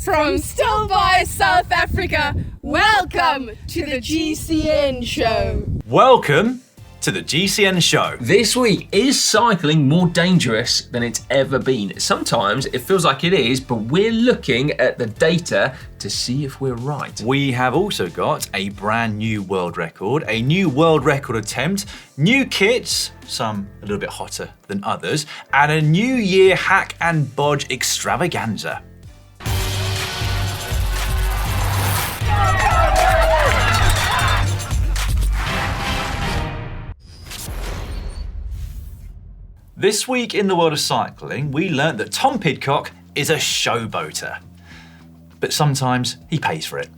From still by South Africa, welcome to the GCN show. Welcome to the GCN show. This week, is cycling more dangerous than it's ever been? Sometimes it feels like it is, but we're looking at the data to see if we're right. We have also got a brand new world record, a new world record attempt, new kits, some a little bit hotter than others, and a New Year hack and bodge extravaganza. This week in the world of cycling, we learnt that Tom Pidcock is a showboater. But sometimes he pays for it.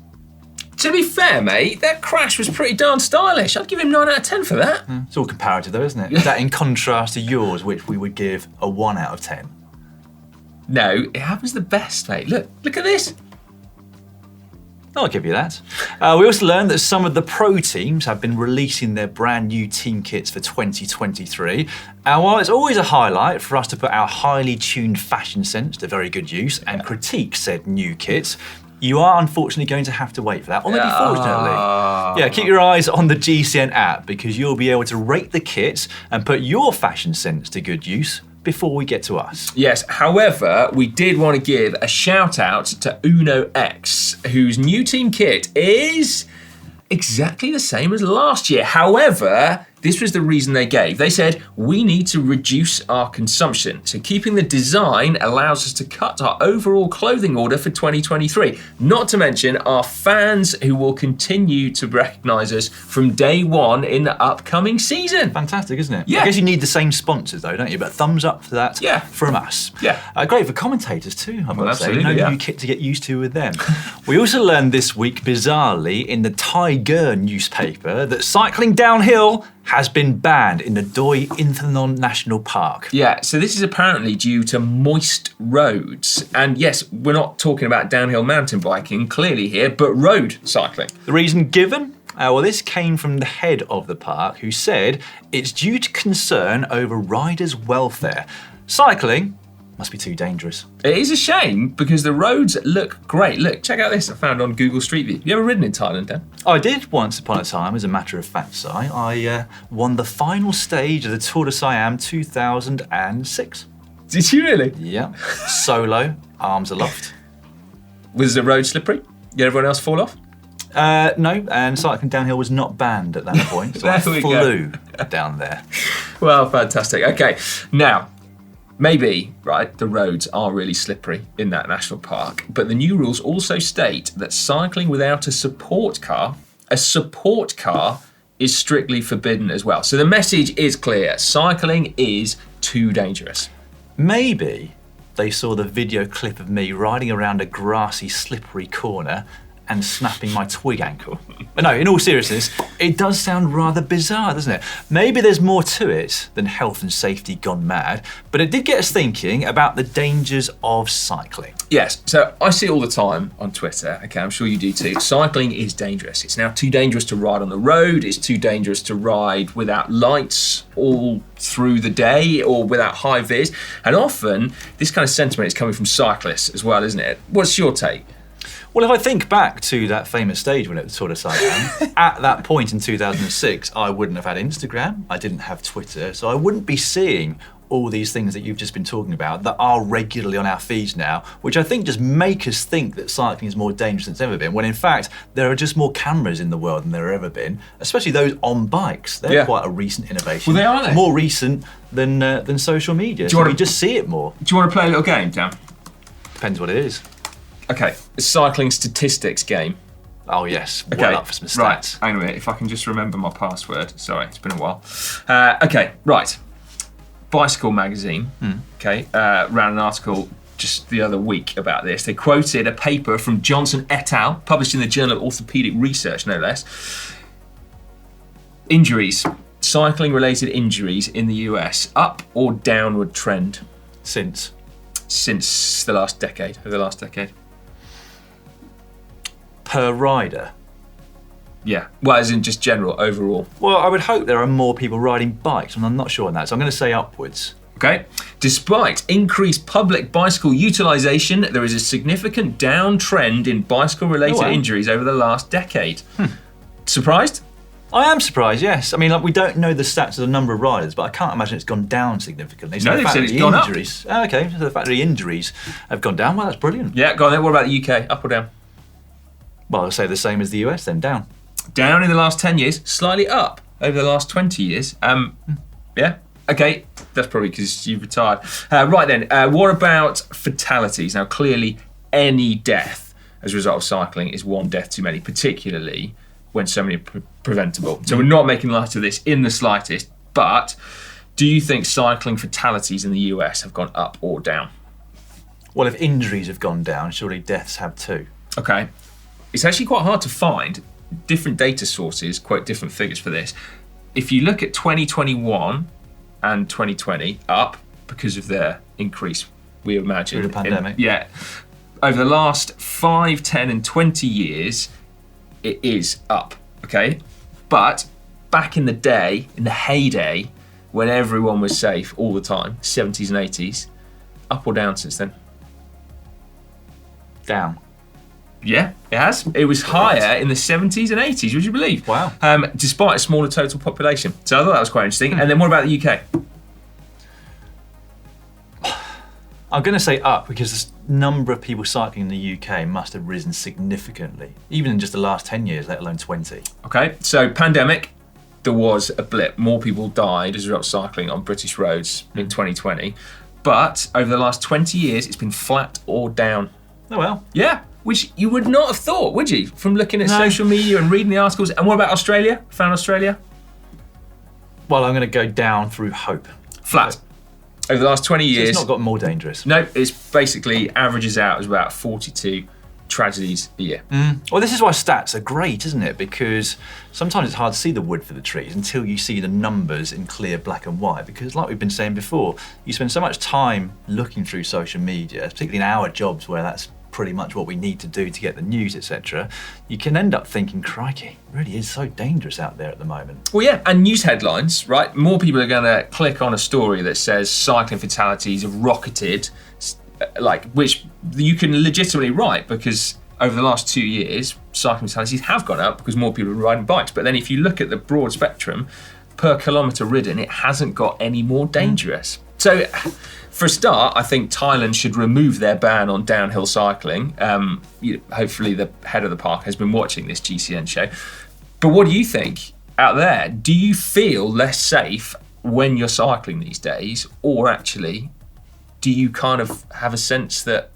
To be fair, mate, that crash was pretty darn stylish. I'd give him 9 out of 10 for that. It's all comparative though, isn't it? That in contrast to yours, which we would give a 1 out of 10. No, it happens the best, mate. Look at this. I'll give you that. We also learned that some of the pro teams have been releasing their brand new team kits for 2023. And while it's always a highlight for us to put our highly tuned fashion sense to very good use and critique said new kits, you are unfortunately going to have to wait for that, or maybe fortunately. Yeah, keep your eyes on the GCN app because you'll be able to rate the kits and put your fashion sense to good use before we get to us. Yes, however, we did want to give a shout out to EqualX, whose new team kit is exactly the same as last year. However, this was the reason they gave. They said, we need to reduce our consumption. So keeping the design allows us to cut our overall clothing order for 2023. Not to mention our fans who will continue to recognise us from day one in the upcoming season. Fantastic, isn't it? Yeah. I guess you need the same sponsors though, don't you? But thumbs up for that from us. Yeah. Great for commentators too, I've got to say. Absolutely, No new kit to get used to with them. We also learned this week, bizarrely, in the Tiger newspaper, that cycling downhill has been banned in the Doi Inthanon National Park. Yeah, so this is apparently due to moist roads. And yes, we're not talking about downhill mountain biking clearly here, but road cycling. The reason given? Well, this came from the head of the park who said it's due to concern over riders' welfare. Cycling must be too dangerous. It is a shame because the roads look great. Look, check out this I found on Google Street View. You ever ridden in Thailand, Dan? I did once upon a time, as a matter of fact, Si. I won the final stage of the Tour de Siam 2006. Did you really? Yeah. Solo, arms aloft. Was the road slippery? Did everyone else fall off? No, and cycling downhill was not banned at that point, so I flew down there. Well, fantastic. Okay, now, maybe, right, the roads are really slippery in that national park, but the new rules also state that cycling without a support car is strictly forbidden as well. So the message is clear. Cycling is too dangerous. Maybe they saw the video clip of me riding around a grassy, slippery corner and snapping my twig ankle. But no, in all seriousness, it does sound rather bizarre, doesn't it? Maybe there's more to it than health and safety gone mad, but it did get us thinking about the dangers of cycling. Yes, so I see it all the time on Twitter, okay, I'm sure you do too. Cycling is dangerous. It's now too dangerous to ride on the road, it's too dangerous to ride without lights all through the day or without high vis, and often this kind of sentiment is coming from cyclists as well, isn't it? What's your take? Well, if I think back to that famous stage when it was Tour de Siam, at that point in 2006, I wouldn't have had Instagram, I didn't have Twitter, so I wouldn't be seeing all these things that you've just been talking about that are regularly on our feeds now, which I think just make us think that cycling is more dangerous than it's ever been, when in fact, there are just more cameras in the world than there have ever been, especially those on bikes. They're quite a recent innovation. Well, they are, they? More recent than social media, so you just see it more. Do you want to play a little game, Dan? Depends what it is. Okay, a cycling statistics game. Oh yes, Okay, well up for some stats. Right, hang on a minute, if I can just remember my password. Sorry, it's been a while. Okay, right. Bicycle magazine, ran an article just the other week about this. They quoted a paper from Johnson et al., published in the Journal of Orthopaedic Research, no less. Injuries, cycling-related injuries in the US, up or downward trend? Since the last decade, over the last decade. Per rider? Yeah, well, as in just general, overall. Well, I would hope there are more people riding bikes, and I'm not sure on that, so I'm going to say upwards. Okay. Despite increased public bicycle utilisation, there is a significant downtrend in bicycle-related injuries over the last decade. Surprised? I am surprised, yes. I mean, like, we don't know the stats of the number of riders, but I can't imagine it's gone down significantly. So No, they've said it's gone up. Okay, so the fact that the injuries have gone down, well, that's brilliant. Yeah, go on then. What about the UK? Up or down? Well, I'll say the same as the US then, down. Down in the last 10 years, slightly up over the last 20 years. Yeah, okay, that's probably because you've retired. Right then, what about fatalities? Now, clearly, any death as a result of cycling is one death too many, particularly when so many are preventable. So we're not making light of this in the slightest, but do you think cycling fatalities in the US have gone up or down? Well, if injuries have gone down, surely deaths have too. Okay, it's actually quite hard to find. Different data sources quote different figures for this. If you look at 2021 and 2020, up because of their increase, we imagine. Through the pandemic. Yeah. Over the last 5, 10 and 20 years, it is up, okay? But back in the day, in the heyday, when everyone was safe all the time, 70s and 80s, up or down since then? Down. Yeah, it has. It was higher in the 70s and 80s, would you believe? Wow. Despite a smaller total population. So I thought that was quite interesting. And then what about the UK? I'm going to say up because the number of people cycling in the UK must have risen significantly, even in just the last 10 years, let alone 20. Okay, so pandemic, there was a blip. More people died as a result of cycling on British roads in 2020. But over the last 20 years, it's been flat or down. Oh well. Yeah, which you would not have thought, would you? From looking at No. social media and reading the articles. And what about Australia? Found Australia? Well, I'm going to go down through hope. Flat. Over the last 20 So years. it's not got more dangerous. No, it's basically averages out as about 42 tragedies a year. Well, this is why stats are great, isn't it? Because sometimes it's hard to see the wood for the trees until you see the numbers in clear black and white. Because like we've been saying before, you spend so much time looking through social media, particularly in our jobs where that's pretty much what we need to do to get the news, etc. You can end up thinking, crikey, it really is so dangerous out there at the moment. Well, yeah, and news headlines, right? More people are going to click on a story that says cycling fatalities have rocketed, which you can legitimately write because over the last 2 years, cycling fatalities have gone up because more people are riding bikes. But then if you look at the broad spectrum, per kilometre ridden, it hasn't got any more dangerous. So, for a start, I think Thailand should remove their ban on downhill cycling. Hopefully the head of the park has been watching this GCN show. But what do you think out there? Do you feel less safe when you're cycling these days? Or actually, do you kind of have a sense that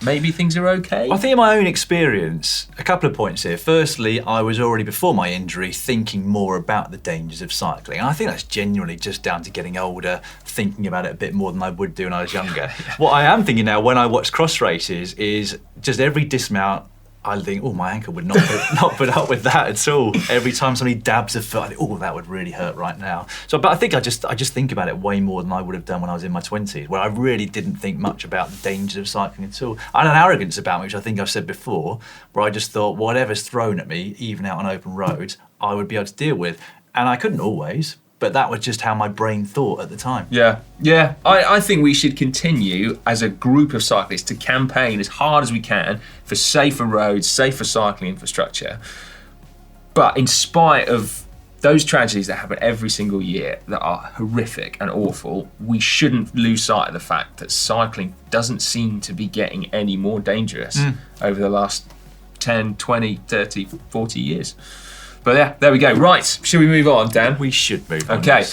maybe things are okay? I think in my own experience, a couple of points here. Firstly, I was already before my injury thinking more about the dangers of cycling. And I think that's genuinely just down to getting older, thinking about it a bit more than I would do when I was younger. What I am thinking now when I watch cross races is just every dismount, I think, oh, my ankle would not put up with that at all. Every time somebody dabs a foot, I think, oh, that would really hurt right now. So, but I think I just think about it way more than I would have done when I was in my 20s, where I really didn't think much about the dangers of cycling at all. I had an arrogance about me, which I think I've said before, where I just thought whatever's thrown at me, even out on open roads, I would be able to deal with. And I couldn't always, but that was just how my brain thought at the time. Yeah. I think we should continue as a group of cyclists to campaign as hard as we can for safer roads, safer cycling infrastructure. But in spite of those tragedies that happen every single year that are horrific and awful, we shouldn't lose sight of the fact that cycling doesn't seem to be getting any more dangerous over the last 10, 20, 30, 40 years. But yeah, there we go. Right, should we move on, Dan? We should move on. Okay,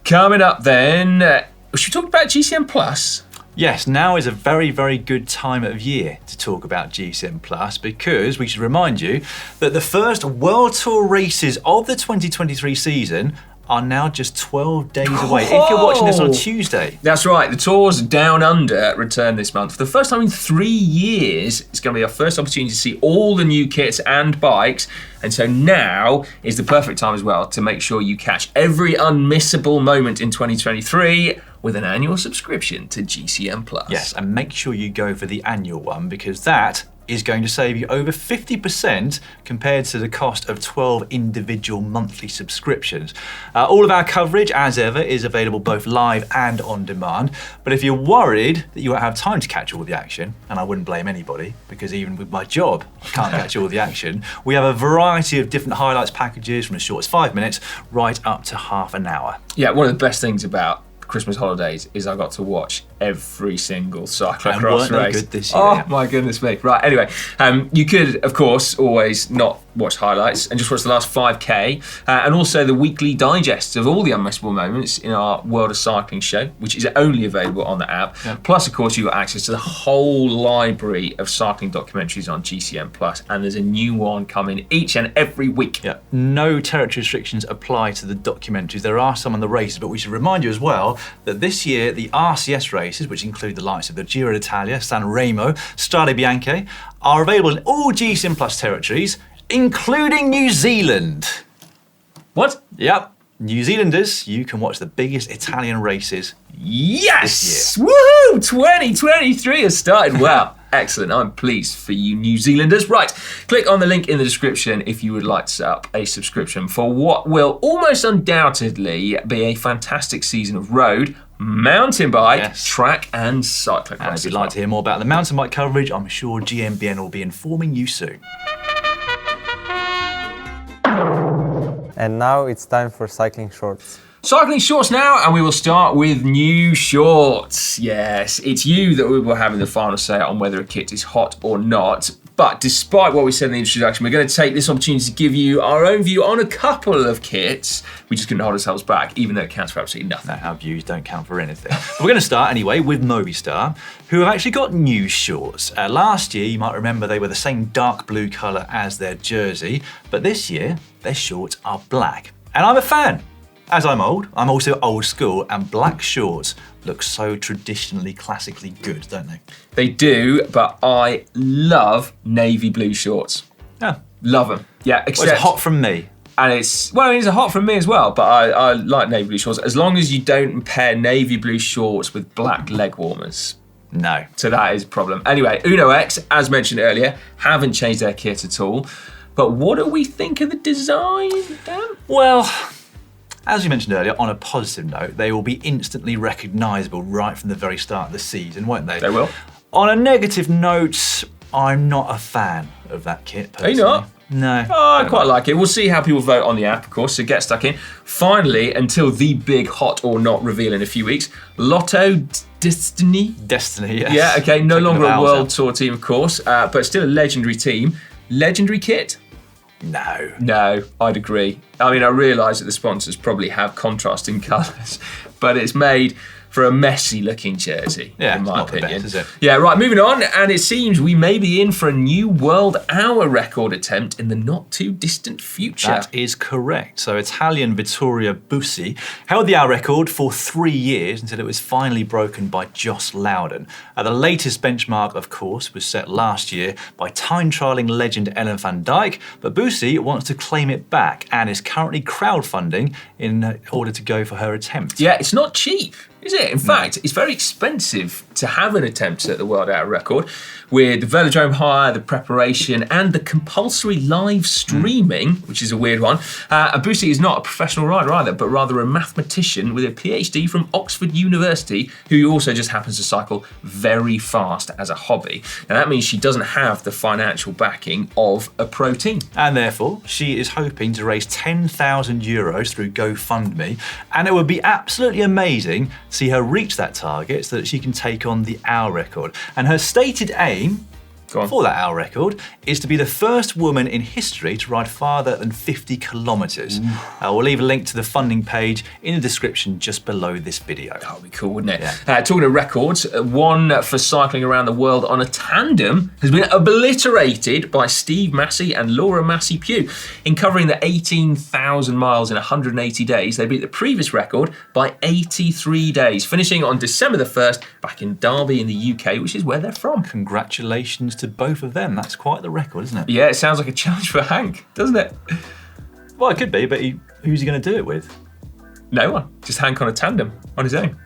coming up then, should we talk about GCN Plus? Yes, now is a very, very good time of year to talk about GCN Plus because we should remind you that the first World Tour races of the 2023 season are now just 12 days away. If you're watching this on Tuesday. That's right, the Tours Down Under return this month. For the first time in 3 years, it's going to be our first opportunity to see all the new kits and bikes. And so now is the perfect time as well to make sure you catch every unmissable moment in 2023 with an annual subscription to GCN Plus. Yes, and make sure you go for the annual one because that is going to save you over 50% compared to the cost of 12 individual monthly subscriptions. All of our coverage, as ever, is available both live and on demand. But if you're worried that you won't have time to catch all the action, and I wouldn't blame anybody, because even with my job, I can't catch all the action, we have a variety of different highlights packages from as short as 5 minutes right up to half an hour. Yeah, one of the best things about Christmas holidays is I got to watch every single cyclocross race. Good this year. Oh my goodness me. Right, anyway, you could, of course, always not watch highlights and just watch the last 5K and also the weekly digests of all the unmissable moments in our World of Cycling show, which is only available on the app. Yeah. Plus, of course, you've got access to the whole library of cycling documentaries on GCN+, and there's a new one coming each and every week. Yeah. No territory restrictions apply to the documentaries. There are some on the races, but we should remind you as well that this year, the RCS races, which include the likes of the Giro d'Italia, San Remo, Strade Bianche, are available in all GCN Plus territories, including New Zealand. What? Yep. New Zealanders, you can watch the biggest Italian races this year. Woohoo! 2023 has started well. Excellent. I'm pleased for you New Zealanders. Right, click on the link in the description if you would like to set up a subscription for what will almost undoubtedly be a fantastic season of road, mountain bike, track and cyclocross. And if you'd like to hear more about the mountain bike coverage, I'm sure GMBN will be informing you soon. And now it's time for cycling shorts. Cycling shorts now, and we will start with new shorts. Yes, it's you that we will have in the final say on whether a kit is hot or not. But despite what we said in the introduction, we're going to take this opportunity to give you our own view on a couple of kits. We just couldn't hold ourselves back, even though it counts for absolutely nothing. No, our views don't count for anything. But we're going to start anyway with Movistar, who have actually got new shorts. Last year, you might remember they were the same dark blue colour as their jersey, but this year, their shorts are black. And I'm a fan. As I'm old, I'm also old school, and black shorts look so traditionally, classically good, don't they? They do, but I love navy blue shorts. Yeah. Love them. Yeah, except... Well, it's hot from me. And it's a hot from me as well, but I like navy blue shorts, as long as you don't pair navy blue shorts with black leg warmers. No. So that is a problem. Anyway, EqualX, as mentioned earlier, haven't changed their kit at all. But what do we think of the design, Dan? Well, as you mentioned earlier, on a positive note, they will be instantly recognisable right from the very start of the season, won't they? They will. On a negative note, I'm not a fan of that kit, personally. Are you not? No. Oh, I quite like it. We'll see how people vote on the app, of course, so get stuck in. Finally, until the big hot or not reveal in a few weeks, Lotto Destiny? Destiny, yes. Yeah, okay, no Taking longer the a vowels world out. tour team, of course, but still a legendary team. Legendary kit? No. No, I'd agree. I mean, I realise that the sponsors probably have contrasting colours, but it's made for a messy looking jersey, Yeah, in my not the opinion. best, is it? Yeah, right, moving on, and it seems we may be in for a new world hour record attempt in the not too distant future. That is correct. So Italian Vittorio Bussi held the hour record for 3 years until it was finally broken by Joss Loudon. The latest benchmark, of course, was set last year by time trialling legend Ellen van Dijk, but Bussi wants to claim it back and is currently crowdfunding in order to go for her attempt. Yeah, it's not cheap, is it? In fact, it's very expensive to have an attempt at the world hour record with the velodrome hire, the preparation, and the compulsory live streaming, which is a weird one. Bussi is not a professional rider either, but rather a mathematician with a PhD from Oxford University, who also just happens to cycle very fast as a hobby. And that means she doesn't have the financial backing of a pro team. And therefore, she is hoping to raise €10,000 through GoFundMe, and it would be absolutely amazing to see her reach that target so that she can take on the hour record. And her stated aim for that hour record is to be the first woman in history to ride farther than 50 kilometres. We'll leave a link to the funding page in the description just below this video. That would be cool, wouldn't it? Yeah. Talking of records, one for cycling around the world on a tandem has been obliterated by Steve Massey and Laura Massey-Pugh. In covering the 18,000 miles in 180 days, they beat the previous record by 83 days, finishing on December the 1st back in Derby in the UK, which is where they're from. Congratulations to both of them. That's quite the record, isn't it? Yeah, it sounds like a challenge for Hank, doesn't it? Well, it could be, but who's he going to do it with? No one. Just Hank on a tandem on his own.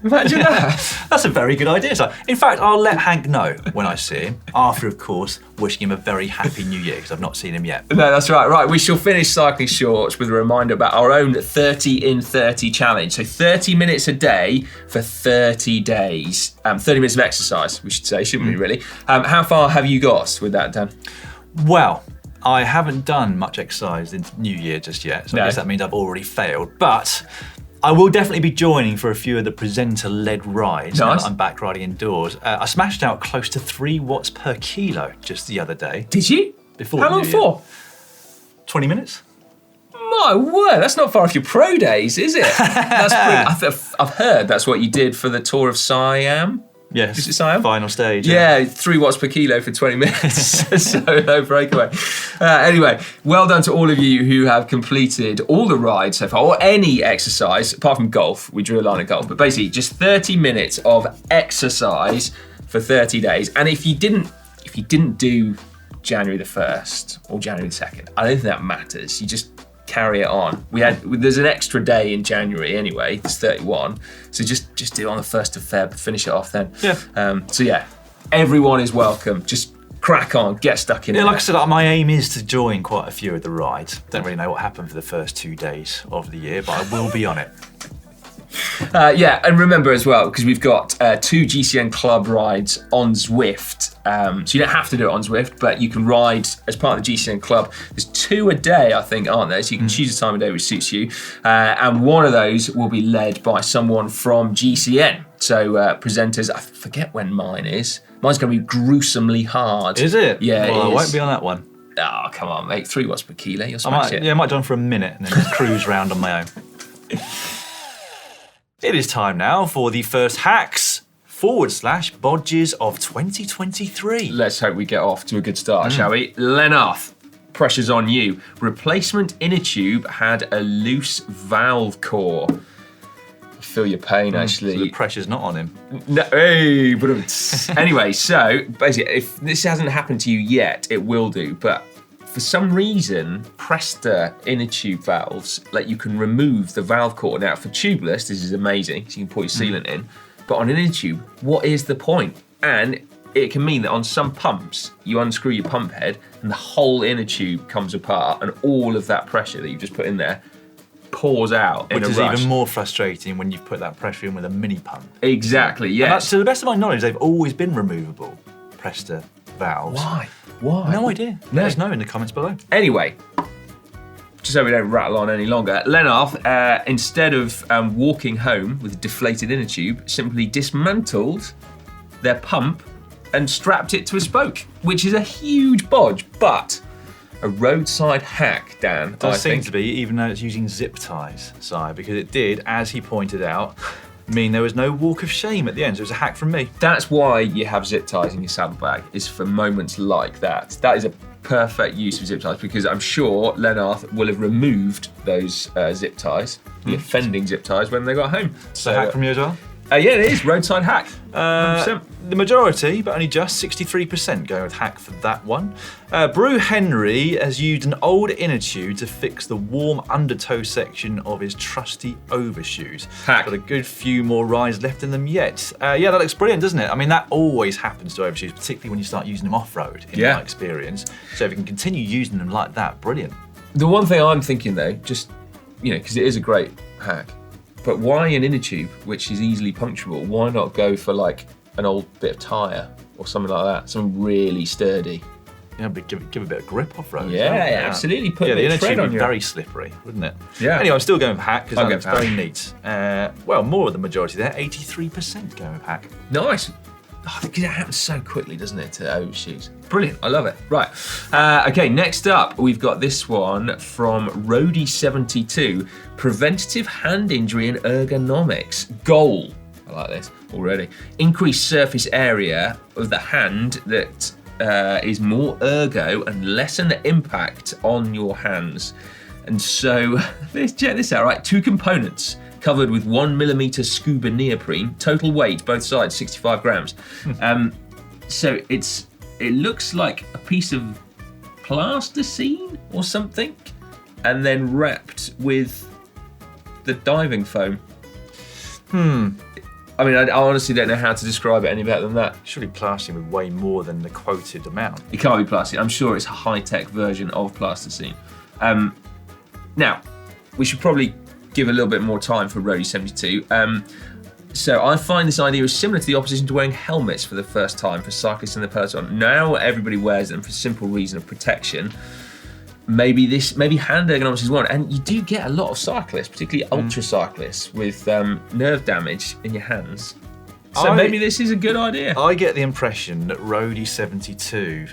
Imagine that. That's a very good idea. So, in fact, I'll let Hank know when I see him, after, of course, wishing him a very happy new year, because I've not seen him yet. No, that's right. Right, we shall finish Cycling Shorts with a reminder about our own 30 in 30 challenge. So 30 minutes a day for 30 days. 30 minutes of exercise, we should say, shouldn't we, really? How far have you got with that, Dan? Well, I haven't done much exercise in New Year just yet, so I guess that means I've already failed. But I will definitely be joining for a few of the presenter-led rides now that I'm back riding indoors. I smashed out close to 3 watts per kilo just the other day. Did you? Before How long for? 20 minutes. My word, that's not far off your pro days, is it? That's I've heard that's what you did for the Tour of Siam. Yes, Is it Siam? Final stage. Yeah, 3 watts per kilo for 20 minutes. So no breakaway. Anyway, well done to all of you who have completed all the rides so far, or any exercise, apart from golf. We drew a line at golf, but basically just 30 minutes of exercise for 30 days. And if you didn't do January the 1st or January the 2nd, I don't think that matters. You just carry it on. There's an extra day in January anyway. It's 31, so just do it on the 1st of Feb. Finish it off then. Yeah. So yeah, everyone is welcome. Just crack on, get stuck in. Yeah, like I said, my aim is to join quite a few of the rides. Don't really know what happened for the first 2 days of the year, but I will be on it. Yeah, and remember as well, because we've got 2 GCN Club rides on Zwift. So you don't have to do it on Zwift, but you can ride as part of the GCN Club. There's 2 a day, I think, aren't there? So you can choose a time of day which suits you. And one of those will be led by someone from GCN. So presenters, I forget when mine is. Mine's going to be gruesomely hard. Is it? Yeah, well, it I is. won't be on that one. Oh, come on, mate. 3 watts per kilo, you'll smash it. Yeah, I might do it for a minute and then just cruise around on my own. It is time now for the first hacks / bodges of 2023. Let's hope we get off to a good start, shall we? Lenarth, pressure's on you. Replacement inner tube had a loose valve core. I feel your pain, actually. So the pressure's not on him. No, hey, but anyway, so basically, if this hasn't happened to you yet, it will do. But for some reason, Presta inner tube valves you can remove the valve core. Now, for tubeless, this is amazing. So you can put your sealant in. But on an inner tube, what is the point? And it can mean that on some pumps, you unscrew your pump head and the whole inner tube comes apart, and all of that pressure that you've just put in there pours out in a rush. Which is even more frustrating when you've put that pressure in with a mini pump. Exactly, yes. To the best of my knowledge, they've always been removable, Presta valves. Why? No idea. No. Let us know in the comments below. Anyway, just so we don't rattle on any longer, Lenarth, instead of walking home with a deflated inner tube, simply dismantled their pump and strapped it to a spoke, which is a huge bodge, but a roadside hack, Dan, It does seem to be, even though it's using zip ties, Si, because it did, as he pointed out, mean there was no walk of shame at the end. So it was a hack from me. That's why you have zip ties in your saddlebag, is for moments like that. That is a perfect use of zip ties, because I'm sure Lenarth will have removed those zip ties, the offending zip ties, when they got home. So hack from you as well? Yeah, it is. Roadside hack. 100%. The majority, but only just 63% going with hack for that one. Brew Henry has used an old inner tube to fix the warm undertow section of his trusty overshoes. Hack. Got a good few more rides left in them yet. Yeah, that looks brilliant, doesn't it? I mean, that always happens to overshoes, particularly when you start using them off-road, in my experience. So if you can continue using them like that, brilliant. The one thing I'm thinking though, just, because it is a great hack, but why an inner tube, which is easily puncturable? Why not go for like an old bit of tyre or something like that? Something really sturdy. Yeah, but give a bit of grip off road. Yeah, absolutely. Put a the bit inner of tread tube on would be your... very slippery, wouldn't it? Yeah. Anyway, I'm still going with hack because I'll that go looks for very neat. Well, more than the majority there, 83% going with hack. Nice. Oh, because it happens so quickly, doesn't it, to overshoes? Brilliant, I love it. Right, okay, next up, we've got this one from Roadie72, preventative hand injury and ergonomics. Goal, I like this already. Increase surface area of the hand that is more ergo and lessen the impact on your hands. And so, check this out, right? 2 components. Covered with 1mm scuba neoprene, total weight, both sides, 65 grams. So it looks like a piece of plasticine or something, and then wrapped with the diving foam. I mean, I honestly don't know how to describe it any better than that. Surely plasticine would weigh more than the quoted amount. It can't be plastic. I'm sure it's a high-tech version of plasticine. Now, we should probably give a little bit more time for Roadie 72. So I find this idea is similar to the opposition to wearing helmets for the first time for cyclists in the peloton. Now everybody wears them for the simple reason of protection. Maybe hand ergonomics is one, and you do get a lot of cyclists, particularly ultra cyclists, with nerve damage in your hands. So maybe this is a good idea. I get the impression that Roadie 72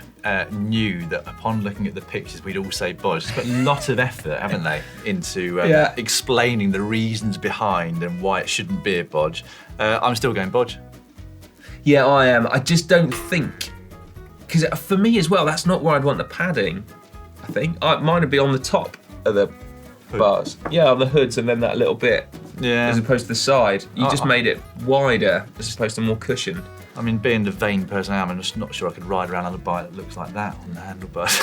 knew that upon looking at the pictures, we'd all say Bodge. It's put a lot of effort, haven't they, into explaining the reasons behind and why it shouldn't be a Bodge. I'm still going Bodge. Yeah, I am. I just don't think, because for me as well, that's not where I'd want the padding. I think mine would be on the top of the bars. Yeah, on the hoods, and then that little bit. Yeah. As opposed to the side. You just made it wider as opposed to more cushioned. I mean, being the vain person I am, I'm just not sure I could ride around on a bike that looks like that on the handlebars.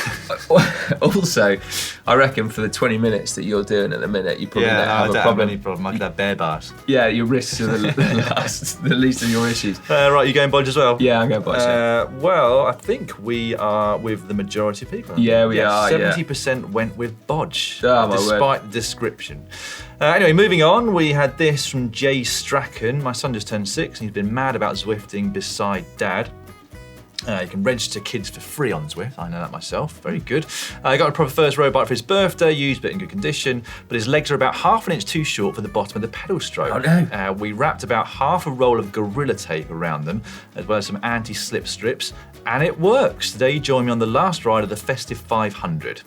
Also, I reckon for the 20 minutes that you're doing at the minute, you probably don't have a problem. Any problem. I could have bare bars. Yeah, your risks are the least of your issues. Right, you going Bodge as well? Yeah, I'm going Bodge. Well, I think we are with the majority of people. Yeah, we are. 70% went with Bodge, Oh, my despite the description. Anyway, moving on, we had this from Jay Strachan. My son just turned 6 and he's been mad about Zwifting beside Dad. You can register kids for free on Zwift. I know that myself. Very good. He got a proper first road bike for his birthday, used but in good condition, but his legs are about half an inch too short for the bottom of the pedal stroke. Oh no. We wrapped about half a roll of Gorilla Tape around them, as well as some anti-slip strips, and it works. Today he joined me on the last ride of the Festive 500.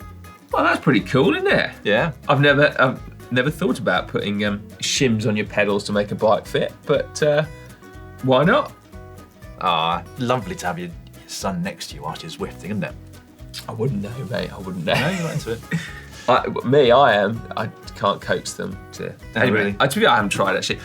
Well, that's pretty cool, isn't it? Yeah. I've never thought about putting shims on your pedals to make a bike fit, but why not? Lovely to have your son next to you whilst you're Zwifting, isn't it? I wouldn't know, mate. I wouldn't know. No, you're right into it. I can't coax them to. Anyway, really? to be honest, I haven't tried actually.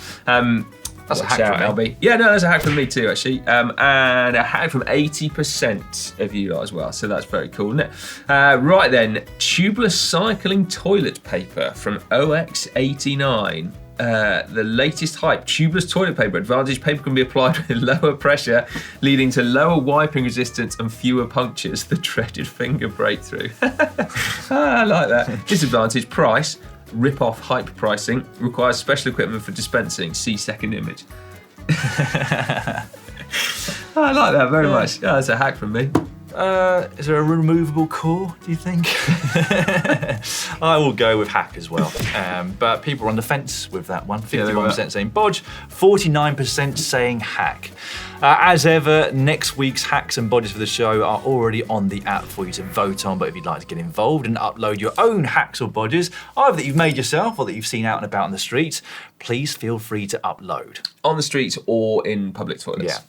That's a hack from me. Yeah, no, that's a hack from me too, actually. And a hack from 80% of you lot as well. So that's very cool, isn't it? Right then, tubeless cycling toilet paper from OX89. The latest hype, tubeless toilet paper. Advantage paper can be applied with lower pressure, leading to lower wiping resistance and fewer punctures. The dreaded finger breakthrough. I like that. Disadvantage, price. Rip-off hype pricing, requires special equipment for dispensing. See second image. I like that very much. Yeah, that's a hack from me. Is there a removable core, do you think? I will go with hack as well. But people are on the fence with that one. 51% saying Bodge, 49% saying hack. As ever, next week's hacks and bodges for the show are already on the app for you to vote on, but if you'd like to get involved and upload your own hacks or bodges, either that you've made yourself or that you've seen out and about in the streets, please feel free to upload. On the streets or in public toilets. Yeah.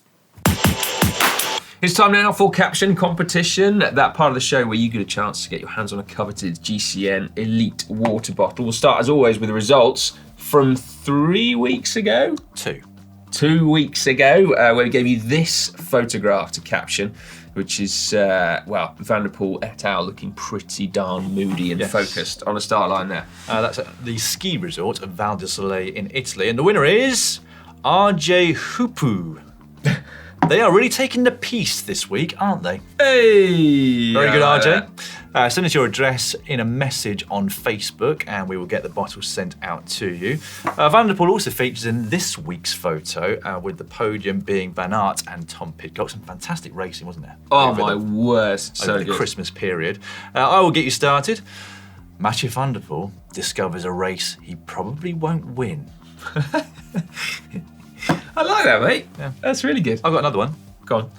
It's time now for Caption Competition, that part of the show where you get a chance to get your hands on a coveted GCN Elite water bottle. We'll start, as always, with the results from 3 weeks ago? 2 weeks ago, where we gave you this photograph to Caption, which is, Van der Poel et al. Looking pretty darn moody and focused on a start line there. That's at the ski resort of Val di Sole in Italy. And the winner is RJ Hupu. They are really taking the piece this week, aren't they? Hey! Very good, RJ. Send us your address in a message on Facebook and we will get the bottle sent out to you. Van der Poel also features in this week's photo with the podium being Van Aert and Tom Pidcock. Some fantastic racing, wasn't there? Oh my word, so over the Christmas period. I will get you started. Mathieu van der Poel discovers a race he probably won't win. I like that, mate. Yeah. That's really good. I've got another one. Go on.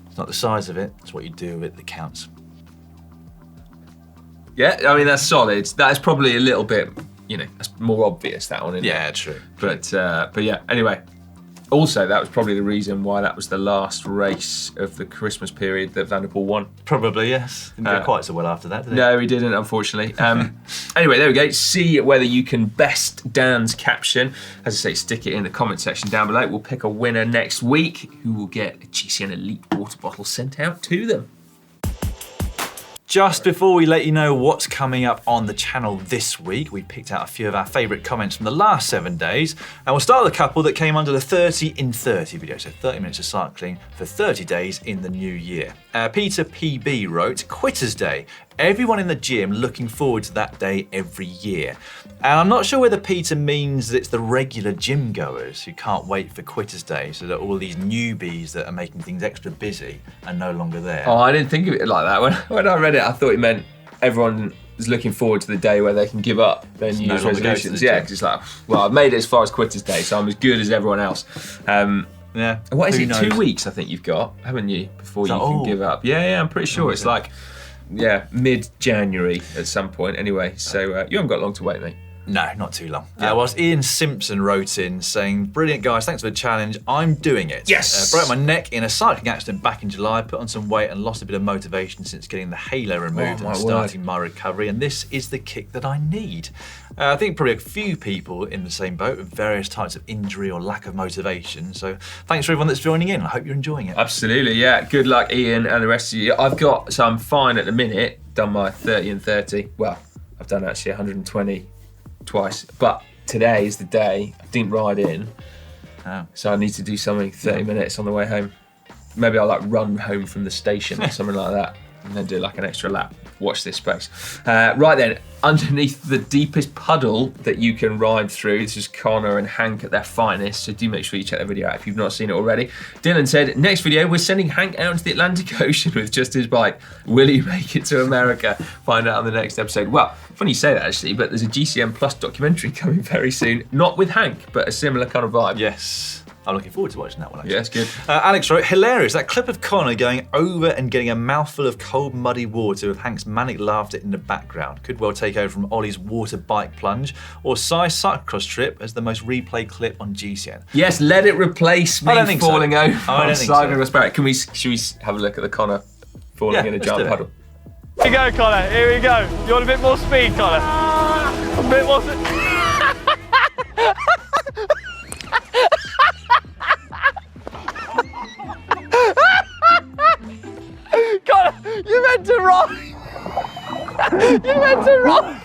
It's not the size of it, it's what you do with it that counts. Yeah, I mean, that's solid. That's probably a little bit, that's more obvious, that one, isn't it? Yeah, true. But yeah, anyway. Also, that was probably the reason why that was the last race of the Christmas period that Van der Poel won. Probably, yes. Didn't go quite so well after that, did it? No, he didn't, unfortunately. Anyway, there we go. See whether you can best Dan's caption. As I say, stick it in the comment section down below. We'll pick a winner next week who will get a GCN Elite water bottle sent out to them. Just before we let you know what's coming up on the channel this week, we picked out a few of our favourite comments from the last 7 days, and we'll start with a couple that came under the 30 in 30 video, so 30 minutes of cycling for 30 days in the new year. Peter PB wrote, Quitters Day. Everyone in the gym looking forward to that day every year. And I'm not sure whether Peter means that it's the regular gym goers who can't wait for Quitters Day, so that all these newbies that are making things extra busy are no longer there. Oh, I didn't think of it like that. When I read it, I thought it meant everyone is looking forward to the day where they can give up their New Year's resolutions. Yeah, because it's like, well, I've made it as far as Quitters Day, so I'm as good as everyone else. Yeah. What is Who it? knows? 2 weeks, I think you've got, haven't you, before you can oh. give up? Yeah, I'm pretty sure it's like, mid-January at some point. Anyway, so you haven't got long to wait, mate. No, not too long. Whilst Ian Simpson wrote in saying, brilliant guys, thanks for the challenge, I'm doing it. Yes! Broke my neck in a cycling accident back in July, put on some weight and lost a bit of motivation since getting the halo removed and starting my recovery, and this is the kick that I need. I think probably a few people in the same boat with various types of injury or lack of motivation, so thanks for everyone that's joining in. I hope you're enjoying it. Absolutely, yeah. Good luck, Ian, and the rest of you. I'm fine at the minute, done my 30 and 30. Well, I've done actually 120 twice, but today is the day. I didn't ride in, so I need to do something 30 minutes on the way home. Maybe I'll like run home from the station or something like that, and then do like an extra lap. Watch this space. Right then, underneath the deepest puddle that you can ride through, this is Connor and Hank at their finest, so do make sure you check that video out if you've not seen it already. Dylan said, next video, we're sending Hank out into the Atlantic Ocean with just his bike. Will he make it to America? Find out on the next episode. Well, funny you say that actually, but there's a GCN Plus documentary coming very soon, not with Hank, but a similar kind of vibe. Yes. I'm looking forward to watching that one, actually. Yeah, it's good. Alex wrote, hilarious, that clip of Connor going over and getting a mouthful of cold, muddy water with Hank's manic laughter in the background. Could well take over from Ollie's water bike plunge or Cy's cyclocross trip as the most replayed clip on GCN. Yes, let it replace me falling over. I don't think so. Should we have a look at the Connor falling in a giant puddle? Here we go, Connor. Here we go. You want a bit more speed, Connor? A bit more speed. Connor, you meant to ride. You meant to ride.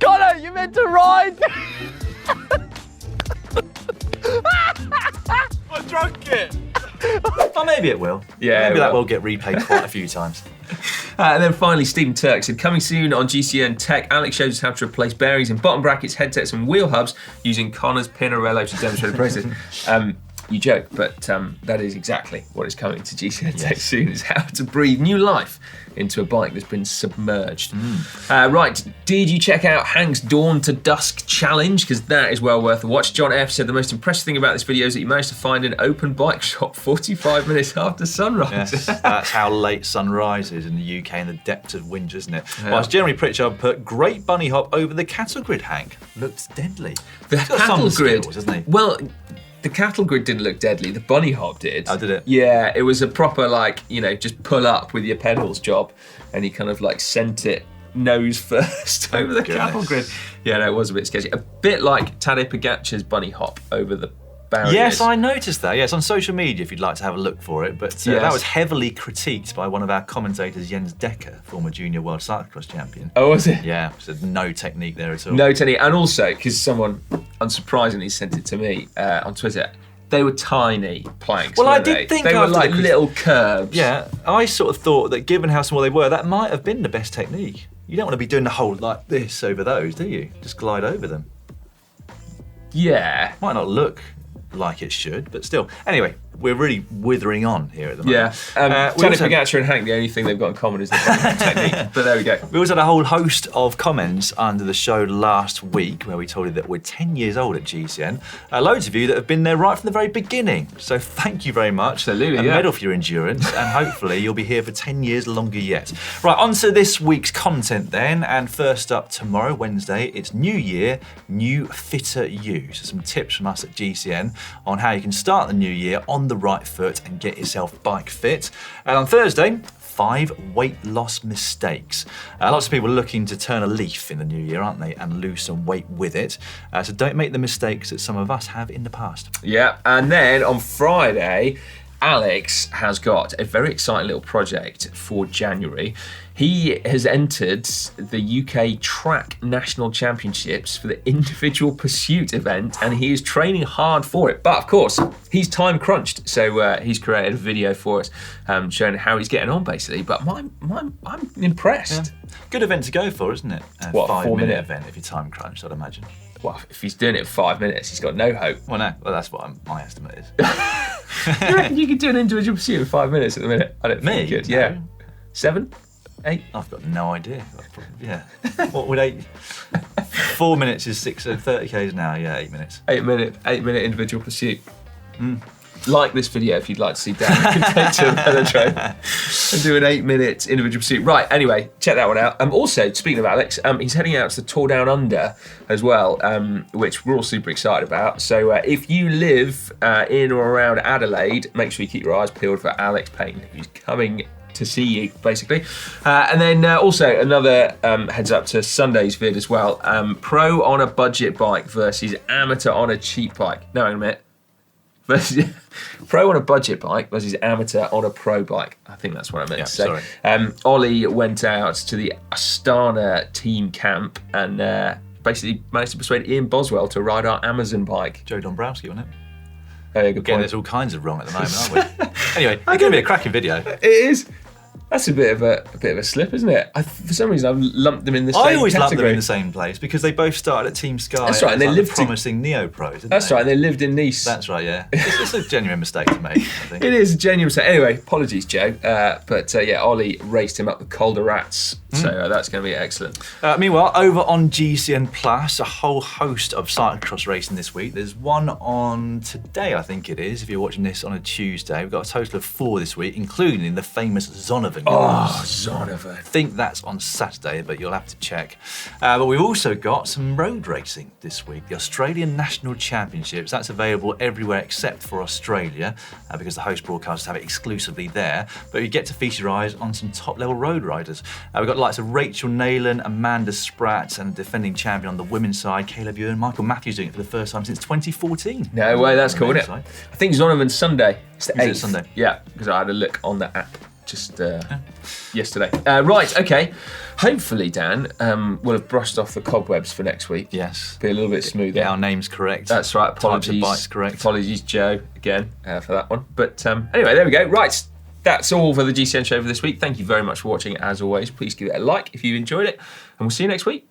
Connor, you meant to ride. I drunk it. Oh, maybe it will. Yeah, maybe that will get replayed quite a few times. And then finally, Stephen Turk said, coming soon on GCN Tech, Alex shows us how to replace bearings in bottom brackets, head sets and wheel hubs using Connor's Pinarello to demonstrate the process. You joke, but that is exactly what is coming to GCN Tech soon, is how to breathe new life into a bike that's been submerged. Right, did you check out Hank's Dawn to Dusk challenge? Because that is well worth a watch. John F said the most impressive thing about this video is that you managed to find an open bike shop 45 minutes after sunrise. Yes, that's how late sun rises in the UK in the depths of winter, isn't it? Yeah. Whilst Jeremy Pritchard put, great bunny hop over the cattle grid, Hank. Looked deadly. The cattle grid, skills, isn't he? Well, the cattle grid didn't look deadly, the bunny hop did. Oh, did it? Yeah, it was a proper, like, you know, just pull up with your pedals job, and he kind of like sent it nose first over the cattle grid. Yeah, no, it was a bit sketchy. A bit like Tadej Pogacar's bunny hop over the barriers. Yes, I noticed that. Yes, on social media if you'd like to have a look for it. But that was heavily critiqued by one of our commentators, Jens Decker, former junior world cyclocross champion. Oh, was it? Yeah, so no technique there at all. No technique, and also, because someone unsurprisingly sent it to me on Twitter, they were tiny planks. Well, I did think they were like little curbs. Yeah, I sort of thought that given how small they were, that might have been the best technique. You don't want to be doing the whole like this over those, do you? Just glide over them. Yeah. Might not look like it should, but still. Anyway, we're really withering on here at the moment. Yeah. Tadej Pogacar and Hank, the only thing they've got in common is the technique. But there we go. We also had a whole host of comments under the show last week where we told you that we're 10 years old at GCN. Loads of you that have been there right from the very beginning. So thank you very much. Absolutely, a medal for your endurance, and hopefully you'll be here for 10 years longer yet. Right, on to this week's content then. And first up tomorrow, Wednesday, it's New Year, New Fitter You. So some tips from us at GCN on how you can start the new year on the right foot and get yourself bike fit. And on Thursday, 5 weight loss mistakes. Lots of people are looking to turn a leaf in the new year, aren't they, and lose some weight with it. So don't make the mistakes that some of us have in the past. Yeah, and then on Friday, Alex has got a very exciting little project for January. He has entered the UK Track National Championships for the individual pursuit event, and he is training hard for it. But of course, he's time crunched, so he's created a video for us showing how he's getting on, basically. But I'm impressed. Yeah. Good event to go for, isn't it? A What, 5-minute event if you're time crunched, I'd imagine. Well, if he's doing it in 5 minutes, he's got no hope. Well, no, that's what my estimate is. You reckon you could do an individual pursuit in 5 minutes at the minute? I don't Me? think you could. Yeah. No. 7? 8? I've got no idea. Yeah. What would 8? 4 minutes is 30 k's an hour. Yeah, 8 minutes. 8 minute individual pursuit. Like this video if you'd like to see Dan take to the velodrome and do an 8 minute individual pursuit. Right, anyway, check that one out. Also, speaking of Alex, he's heading out to the Tour Down Under as well, which we're all super excited about. So if you live in or around Adelaide, make sure you keep your eyes peeled for Alex Payne, who's coming to see you, basically. And then also another heads up to Sunday's vid as well. Pro on a budget bike versus amateur on a cheap bike. No, hang on a minute. Pro on a budget bike versus amateur on a pro bike. I think that's what I meant to say. Sorry. Ollie went out to the Astana team camp and basically managed to persuade Ian Boswell to ride our Amazon bike. Joe Dombrowski, wasn't it? Good Again, point. there's all kinds of wrong at the moment, aren't we? Anyway, it's going to be a cracking video. It is. That's a bit of a slip, isn't it? For some reason, I've lumped them in the same I always lump category. them in the same place because they both started at Team Sky. That's right, and they like lived the promising neo-pros. That's right, and they lived in Nice. That's right, yeah. It's a genuine mistake to make, I think. It is a genuine mistake. Anyway, apologies, Joe. But yeah, Ollie raced him up the Col de Rats, so that's going to be excellent. Meanwhile, over on GCN Plus, a whole host of cyclocross racing this week. There's one on today, I think it is, if you're watching this on a Tuesday. We've got a total of 4 this week, including the famous Zonhoven. Oh, Zonhoven. I think that's on Saturday, but you'll have to check. But we've also got some road racing this week. The Australian National Championships. That's available everywhere except for Australia, because the host broadcasters have it exclusively there. But you get to feast your eyes on some top-level road riders. We've got the likes of Rachel Neylan, Amanda Spratt, and defending champion on the women's side, Caleb Ewan. Michael Matthews doing it for the first time since 2014. No way, that's cool, isn't it? Side. I think Zonhoven's Sunday. It's the 8th. Is it Sunday? Yeah, because I had a look on the app just yesterday. Right, okay. Hopefully, Dan, we'll have brushed off the cobwebs for next week. Yes. Be a little bit smoother. Get our names correct. That's right. Types Apologies. of bikes correct. Apologies, Joe, again, for that one. But anyway, there we go. Right. That's all for the GCN show for this week. Thank you very much for watching. As always, please give it a like if you enjoyed it, and we'll see you next week.